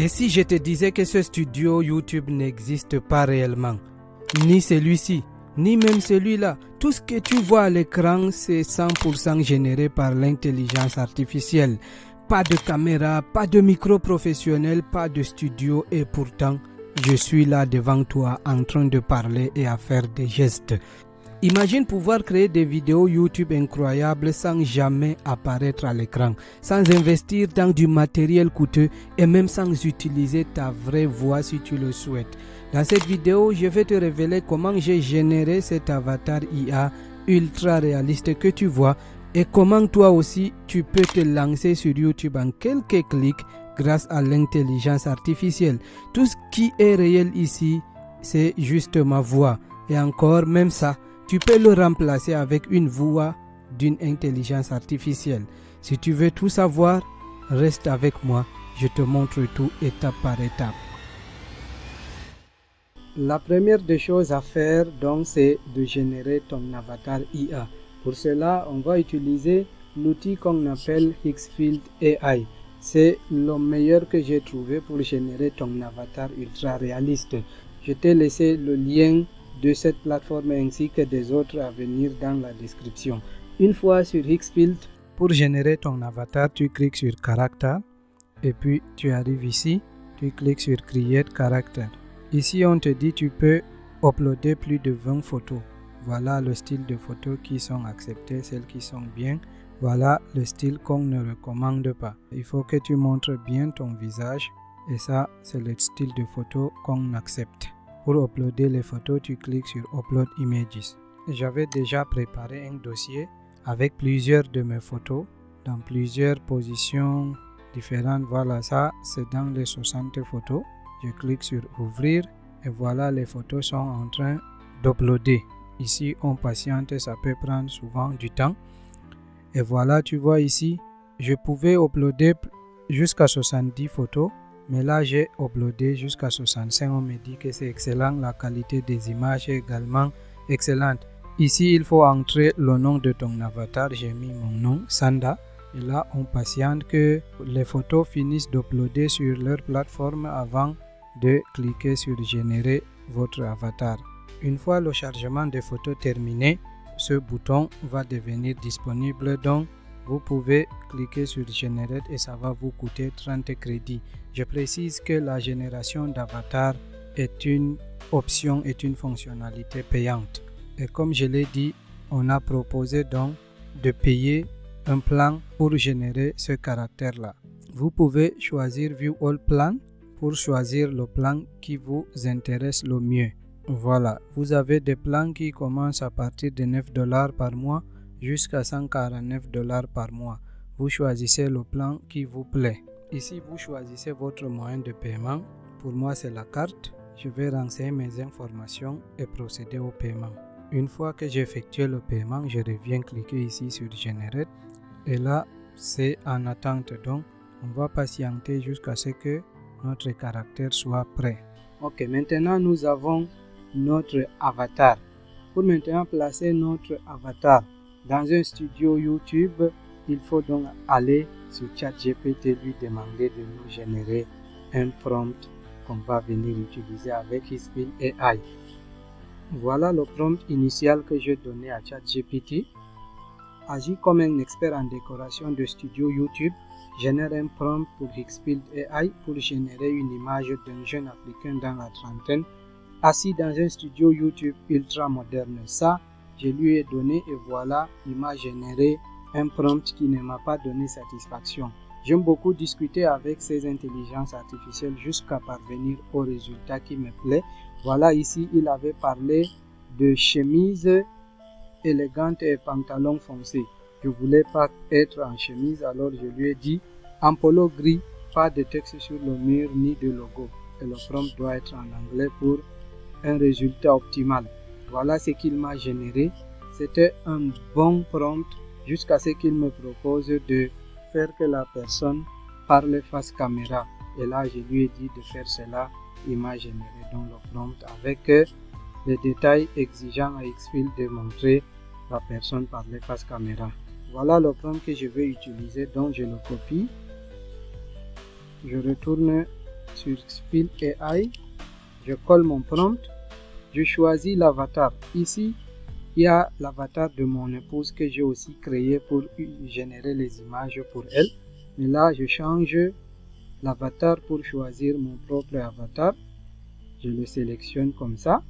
Et si je te disais que ce studio YouTube n'existe pas réellement, ni celui-ci, ni même celui-là, tout ce que tu vois à l'écran, c'est 100% généré par l'intelligence artificielle. Pas de caméra, pas de micro professionnel, pas de studio et pourtant, je suis là devant toi en train de parler et à faire des gestes. Imagine pouvoir créer des vidéos YouTube incroyables sans jamais apparaître à l'écran, sans investir dans du matériel coûteux et même sans utiliser ta vraie voix si tu le souhaites. Dans cette vidéo, je vais te révéler comment j'ai généré cet avatar IA ultra réaliste que tu vois et comment toi aussi tu peux te lancer sur YouTube en quelques clics grâce à l'intelligence artificielle. Tout ce qui est réel ici, c'est juste ma voix et encore même ça, tu peux le remplacer avec une voix d'une intelligence artificielle. Si tu veux tout savoir, reste avec moi. Je te montre tout étape par étape. La première des choses à faire, donc, c'est de générer ton avatar IA. Pour cela, on va utiliser l'outil qu'on appelle Hexfield AI. C'est le meilleur que j'ai trouvé pour générer ton avatar ultra réaliste. Je t'ai laissé le lien de cette plateforme ainsi que des autres à venir dans la description. Une fois sur Hexfield, pour générer ton avatar, tu cliques sur Character et puis tu arrives ici, tu cliques sur Create Character. Ici, on te dit tu peux uploader plus de 20 photos. Voilà le style de photos qui sont acceptées, celles qui sont bien. Voilà le style qu'on ne recommande pas. Il faut que tu montres bien ton visage et ça, c'est le style de photo qu'on accepte. Pour uploader les photos, tu cliques sur Upload Images. J'avais déjà préparé un dossier avec plusieurs de mes photos dans plusieurs positions différentes. Voilà, ça c'est dans les 60 photos. Je clique sur Ouvrir et voilà, les photos sont en train d'uploader. Ici, on patiente, ça peut prendre souvent du temps. Et voilà, tu vois ici, je pouvais uploader jusqu'à 70 photos. Mais là, j'ai uploadé jusqu'à 65. On me dit que c'est excellent. La qualité des images est également excellente. Ici, il faut entrer le nom de ton avatar. J'ai mis mon nom, Sanda. Et là, on patiente que les photos finissent d'uploader sur leur plateforme avant de cliquer sur Générer votre avatar. Une fois le chargement des photos terminé, ce bouton va devenir disponible. Donc, vous pouvez cliquer sur Generate et ça va vous coûter 30 crédits. Je précise que la génération d'avatar est une option, est une fonctionnalité payante. Et comme je l'ai dit, on a proposé donc de payer un plan pour générer ce caractère-là. Vous pouvez choisir View All Plan pour choisir le plan qui vous intéresse le mieux. Voilà, vous avez des plans qui commencent à partir de 9 $ par mois jusqu'à 149 $ par mois. Vous choisissez le plan qui vous plaît. Ici, vous choisissez votre moyen de paiement. Pour moi, c'est la carte. Je vais renseigner mes informations et procéder au paiement. Une fois que j'ai effectué le paiement, je reviens cliquer ici sur Generate. Et là, c'est en attente. Donc, on va patienter jusqu'à ce que notre caractère soit prêt. Ok, maintenant nous avons notre avatar. Pour maintenant placer notre avatar dans un studio YouTube, il faut donc aller sur ChatGPT, lui demander de nous générer un prompt qu'on va venir utiliser avec Hexfield AI. Voilà le prompt initial que j'ai donné à ChatGPT. Agis comme un expert en décoration de studio YouTube. Génère un prompt pour Hexfield AI pour générer une image d'un jeune Africain dans la trentaine, assis dans un studio YouTube ultra moderne. Ça, je lui ai donné et voilà, il m'a généré un prompt qui ne m'a pas donné satisfaction. J'aime beaucoup discuter avec ces intelligences artificielles jusqu'à parvenir au résultat qui me plaît. Voilà, ici, il avait parlé de chemise élégante et pantalon foncé. Je ne voulais pas être en chemise, alors je lui ai dit en polo gris, pas de texte sur le mur ni de logo. Et le prompt doit être en anglais pour un résultat optimal. Voilà ce qu'il m'a généré. C'était un bon prompt jusqu'à ce qu'il me propose de faire que la personne parle face caméra. Et là, je lui ai dit de faire cela. Il m'a généré donc le prompt avec les détails exigeants à Hexfield de montrer la personne parler face caméra. Voilà le prompt que je vais utiliser, donc je le copie. Je retourne sur Xfil AI, je colle mon prompt, je choisis l'avatar. Ici, il y a l'avatar de mon épouse que j'ai aussi créé pour générer les images pour elle. Mais là, je change l'avatar pour choisir mon propre avatar. Je le sélectionne comme ça.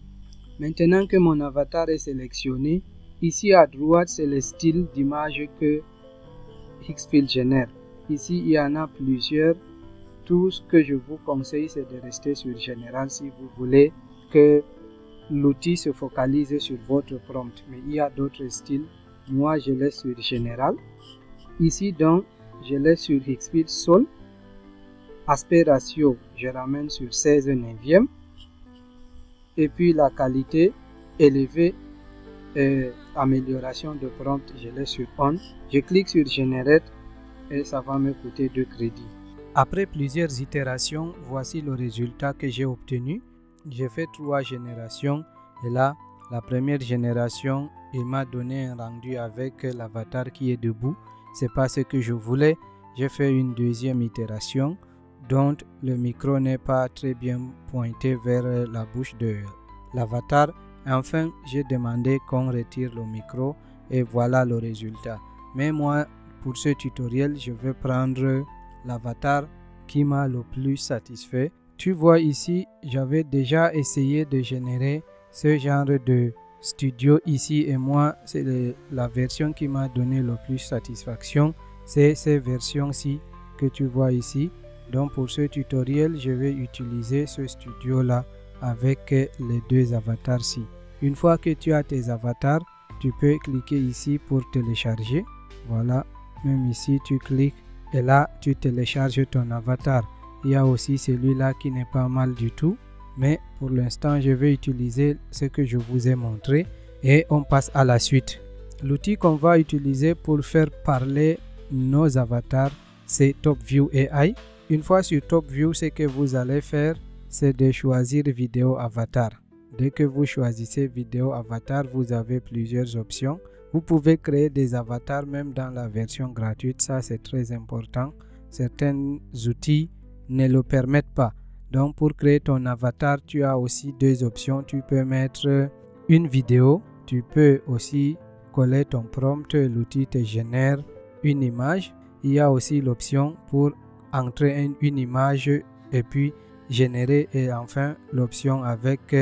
Maintenant que mon avatar est sélectionné, ici à droite, c'est le style d'image que Xfil génère. Ici, il y en a plusieurs. Tout ce que je vous conseille, c'est de rester sur Général si vous voulez que l'outil se focalise sur votre prompt. Mais il y a d'autres styles. Moi, je laisse sur Général. Ici, donc, je laisse sur Xfil Sol. Aspect ratio, je ramène sur 16 neuvième. Et puis la qualité élevée, amélioration de prompt, je laisse sur On. Je clique sur Generate et ça va me coûter 2 crédits. Après plusieurs itérations, voici le résultat que j'ai obtenu. J'ai fait 3 générations et là, la première génération, il m'a donné un rendu avec l'avatar qui est debout. C'est pas ce que je voulais. J'ai fait une deuxième itération dont le micro n'est pas très bien pointé vers la bouche de l'avatar. Enfin, j'ai demandé qu'on retire le micro et voilà le résultat. Mais moi, pour ce tutoriel, je vais prendre l'avatar qui m'a le plus satisfait. Tu vois ici, j'avais déjà essayé de générer ce genre de studio ici et moi, c'est la version qui m'a donné le plus satisfaction. C'est ces versions-ci que tu vois ici. Donc pour ce tutoriel, je vais utiliser ce studio-là avec les 2 avatars-ci. Une fois que tu as tes avatars, tu peux cliquer ici pour télécharger. Voilà, même ici tu cliques et là tu télécharges ton avatar. Il y a aussi celui-là qui n'est pas mal du tout. Mais pour l'instant, je vais utiliser ce que je vous ai montré et on passe à la suite. L'outil qu'on va utiliser pour faire parler nos avatars, c'est TopView AI. Une fois sur TopView, ce que vous allez faire, c'est de choisir vidéo avatar. Dès que vous choisissez vidéo avatar, vous avez plusieurs options. Vous pouvez créer des avatars même dans la version gratuite, ça c'est très important. Certains outils ne le permettent pas. Donc pour créer ton avatar, tu as aussi 2 options. Tu peux mettre une vidéo, tu peux aussi coller ton prompt, l'outil te génère une image. Il y a aussi l'option pour entrer une image et puis générer et enfin l'option avec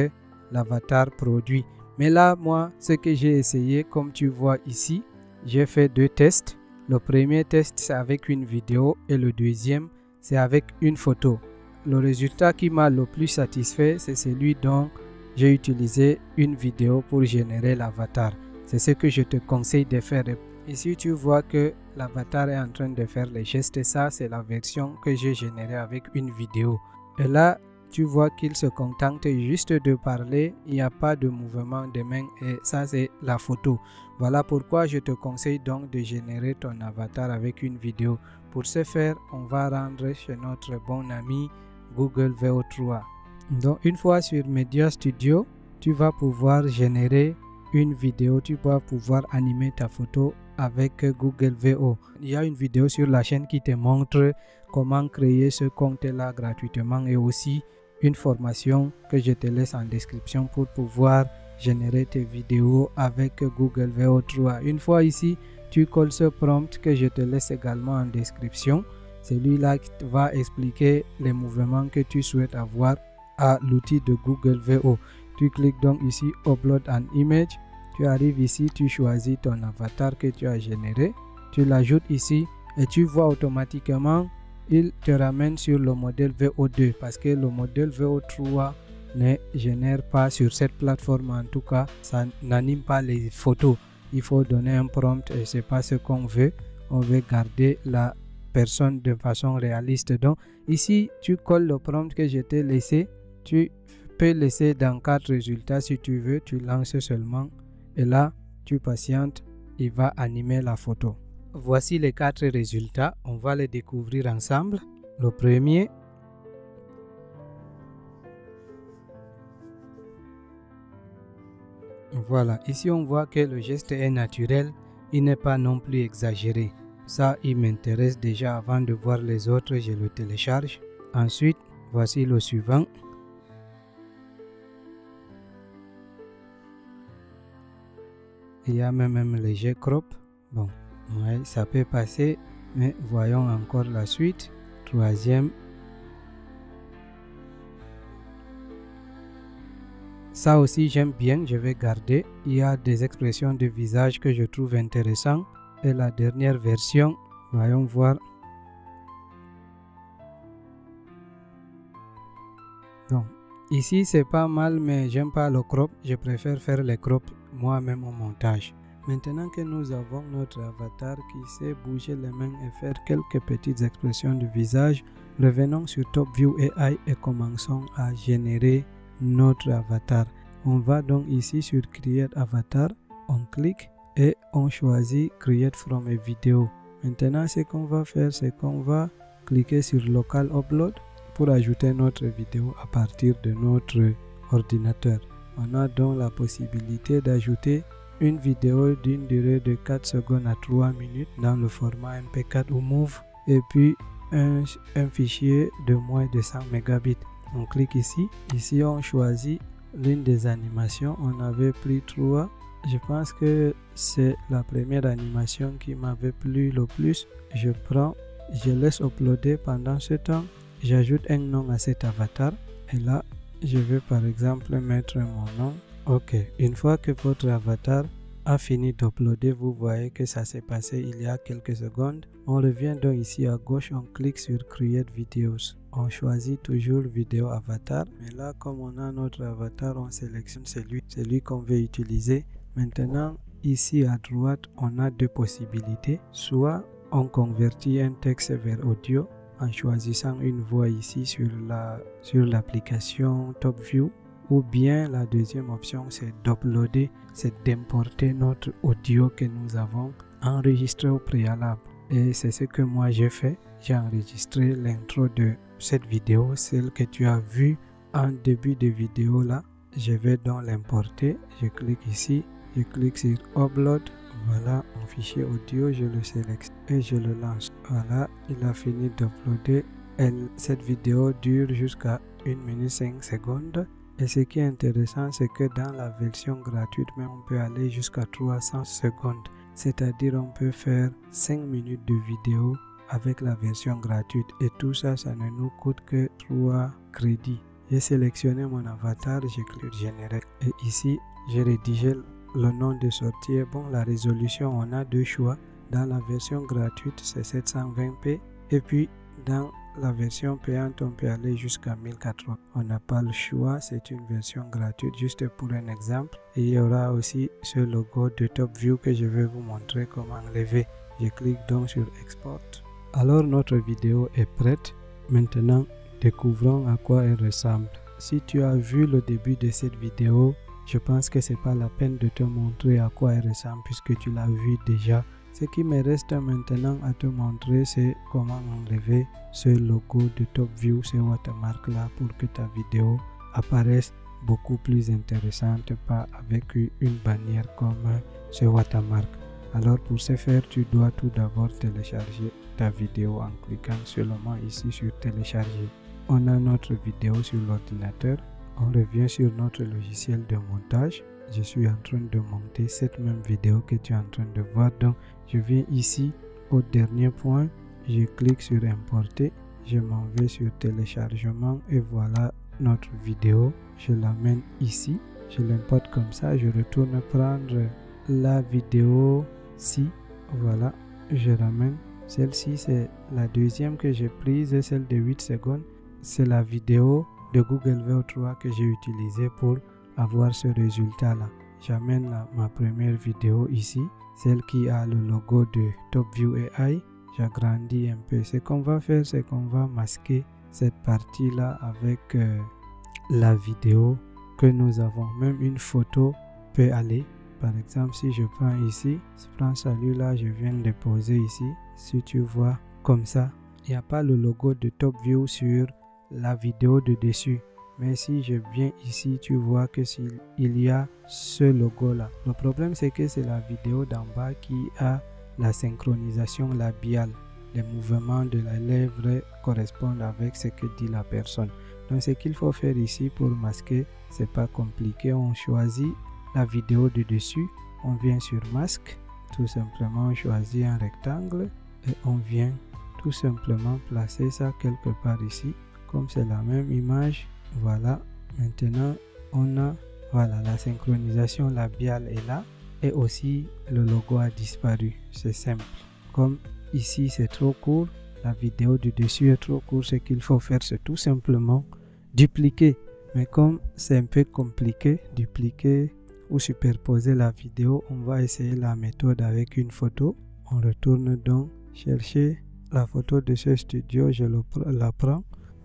l'avatar produit. Mais là, moi, ce que j'ai essayé, comme tu vois ici, j'ai fait 2 tests. Le premier test, c'est avec une vidéo et le deuxième, c'est avec une photo. Le résultat qui m'a le plus satisfait, c'est celui dont j'ai utilisé une vidéo pour générer l'avatar. C'est ce que je te conseille de faire. Ici, tu vois que l'avatar est en train de faire les gestes. Ça, c'est la version que j'ai générée avec une vidéo. Et là, tu vois qu'il se contente juste de parler. Il n'y a pas de mouvement de main. Et ça, c'est la photo. Voilà pourquoi je te conseille donc de générer ton avatar avec une vidéo. Pour ce faire, on va rendre chez notre bon ami Google VO3. Donc, une fois sur Media Studio, tu vas pouvoir générer une vidéo. Tu vas pouvoir animer ta photo avec Google VO. Il y a une vidéo sur la chaîne qui te montre comment créer ce compte-là gratuitement et aussi une formation que je te laisse en description pour pouvoir générer tes vidéos avec Google VO3. Une fois ici, tu colles ce prompt que je te laisse également en description. Celui-là qui va expliquer les mouvements que tu souhaites avoir à l'outil de Google VO. Tu cliques donc ici Upload an image. Tu arrives ici, tu choisis ton avatar que tu as généré. Tu l'ajoutes ici et tu vois automatiquement, il te ramène sur le modèle VO2 parce que le modèle VO3 ne génère pas sur cette plateforme. En tout cas, ça n'anime pas les photos. Il faut donner un prompt et c'est pas ce qu'on veut. On veut garder la personne de façon réaliste. Donc ici, tu colles le prompt que je t'ai laissé. Tu peux laisser dans 4 résultats si tu veux. Tu lances seulement et là, tu patientes. Il va animer la photo. Voici les 4 résultats. On va les découvrir ensemble. Le premier. Voilà, ici on voit que le geste est naturel, il n'est pas non plus exagéré. Ça, il m'intéresse déjà. Avant de voir les autres, je le télécharge. Ensuite, Voici le suivant. Il y a même un léger crop. Bon, ouais, ça peut passer, mais voyons encore la suite. Troisième. Ça aussi j'aime bien, je vais garder. Il y a des expressions de visage que je trouve intéressantes. Et la dernière version, voyons voir. Donc, ici c'est pas mal, mais j'aime pas le crop. Je préfère faire les crops moi-même au montage. Maintenant que nous avons notre avatar qui sait bouger les mains et faire quelques petites expressions de visage, revenons sur TopView AI et commençons à générer notre avatar. On va donc ici sur Create Avatar, on clique et on choisit Create from a Video. Maintenant, ce qu'on va faire, c'est qu'on va cliquer sur Local Upload pour ajouter notre vidéo à partir de notre ordinateur. On a donc la possibilité d'ajouter une vidéo d'une durée de 4 secondes à 3 minutes dans le format MP4 ou MOV et puis un fichier de moins de 100 mégabits. On clique ici. Ici, on choisit l'une des animations. On avait pris 3. Je pense que c'est la première animation qui m'avait plu le plus. Je prends, je laisse uploader pendant ce temps. J'ajoute un nom à cet avatar. Et là, je vais par exemple mettre mon nom. Ok, une fois que votre avatar a fini d'uploader, vous voyez que ça s'est passé il y a quelques secondes. On revient donc ici à gauche, on clique sur Create Videos. On choisit toujours Vidéo Avatar. Mais là, comme on a notre avatar, on sélectionne celui qu'on veut utiliser. Maintenant, ici à droite, on a deux possibilités. Soit on convertit un texte vers audio en choisissant une voix ici sur l'application TopView. Ou bien la deuxième option, c'est d'uploader, c'est d'importer notre audio que nous avons enregistré au préalable. Et c'est ce que moi j'ai fait. J'ai enregistré l'intro de cette vidéo, celle que tu as vue en début de vidéo là. Je vais donc l'importer. Je clique ici, je clique sur Upload. Voilà mon fichier audio, je le sélectionne et je le lance. Voilà, il a fini d'uploader. Cette vidéo dure jusqu'à 1 minute 5 secondes. Et ce qui est intéressant, c'est que dans la version gratuite, même on peut aller jusqu'à 300 secondes. C'est-à-dire on peut faire 5 minutes de vidéo avec la version gratuite. Et tout ça, ça ne nous coûte que 3 crédits. J'ai sélectionné mon avatar, j'ai cliqué générer. Et ici, j'ai rédigé le nom de sortie. Bon, la résolution, on a deux choix. Dans la version gratuite, c'est 720p. Et puis, dans la version payante, on peut aller jusqu'à 1080. On n'a pas le choix, c'est une version gratuite, juste pour un exemple. Et il y aura aussi ce logo de TopView que je vais vous montrer comment enlever. Je clique donc sur Export. Alors notre vidéo est prête. Maintenant, découvrons à quoi elle ressemble. Si tu as vu le début de cette vidéo, je pense que c'est pas la peine de te montrer à quoi elle ressemble puisque tu l'as vu déjà. Ce qui me reste maintenant à te montrer, c'est comment enlever ce logo de TopView, ce watermark là, pour que ta vidéo apparaisse beaucoup plus intéressante, pas avec une bannière comme ce watermark. Alors pour ce faire, tu dois tout d'abord télécharger ta vidéo en cliquant seulement ici sur télécharger. On a notre vidéo sur l'ordinateur. On revient sur notre logiciel de montage. Je suis en train de monter cette même vidéo que tu es en train de voir. Donc, je viens ici au dernier point. Je clique sur importer. Je m'en vais sur téléchargement et voilà notre vidéo. Je l'amène ici. Je l'importe comme ça. Je retourne prendre la vidéo-ci. Voilà, je ramène. Celle-ci, c'est la deuxième que j'ai prise, celle de 8 secondes. C'est la vidéo de Google VO3 que j'ai utilisée pour avoir ce résultat là. J'amène ma première vidéo ici, celle qui a le logo de TopView AI. J'agrandis un peu. Ce qu'on va faire, c'est qu'on va masquer cette partie là avec la vidéo que nous avons. Même une photo peut aller. Par exemple, si je prends ici, je prends celui-là, je viens de poser ici. Si tu vois comme ça, il n'y a pas le logo de TopView sur la vidéo de dessus. Mais si je viens ici, tu vois que il y a ce logo là. Le problème, c'est que c'est la vidéo d'en bas qui a la synchronisation labiale. les mouvements de la lèvre correspondent avec ce que dit la personne. Donc ce qu'il faut faire ici pour masquer, c'est pas compliqué. On choisit la vidéo de dessus, on vient sur masque, tout simplement on choisit un rectangle et on vient tout simplement placer ça quelque part ici. Comme c'est la même image, voilà. Maintenant on a voilà la synchronisation labiale est là et aussi le logo a disparu. C'est simple. Comme ici c'est trop court, la vidéo du dessus est trop court, ce qu'il faut faire c'est tout simplement dupliquer. Mais comme c'est un peu compliqué, dupliquer ou superposer la vidéo, on va essayer la méthode avec une photo. On retourne donc chercher la photo de ce studio, je la prends,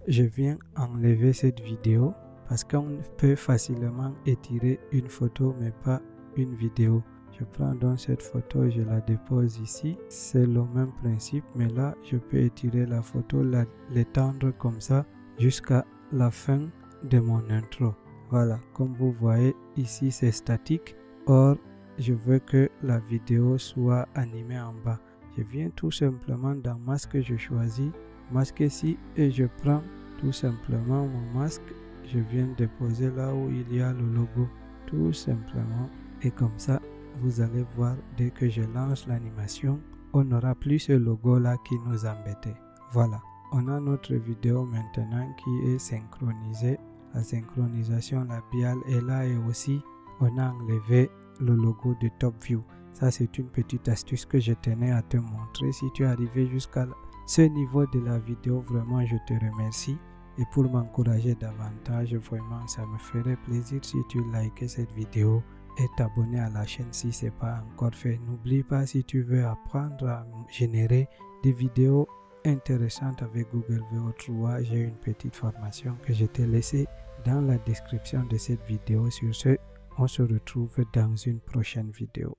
je viens enlever cette vidéo parce qu'on peut facilement étirer une photo mais pas une vidéo. Je prends donc cette photo, je la dépose ici. C'est le même principe, mais là, je peux étirer la photo, l'étendre comme ça jusqu'à la fin de mon intro. Voilà, comme vous voyez, ici c'est statique. Or, je veux que la vidéo soit animée en bas. Je viens tout simplement dans masque, je choisis masque ici et je prends tout simplement mon masque. Je viens déposer là où il y a le logo, tout simplement. Et comme ça, vous allez voir, dès que je lance l'animation, on n'aura plus ce logo là qui nous embêtait. Voilà, on a notre vidéo maintenant qui est synchronisée. La synchronisation labiale est là et aussi on a enlevé le logo de Top View. Ça c'est une petite astuce que je tenais à te montrer. Si tu es arrivé jusqu'à ce niveau de la vidéo, vraiment je te remercie. Et pour m'encourager davantage, vraiment ça me ferait plaisir si tu likes cette vidéo et t'abonner à la chaîne si ce n'est pas encore fait. N'oublie pas, si tu veux apprendre à générer des vidéos intéressantes avec Google VO3, j'ai une petite formation que je t'ai laissée dans la description de cette vidéo. Sur ce, on se retrouve dans une prochaine vidéo.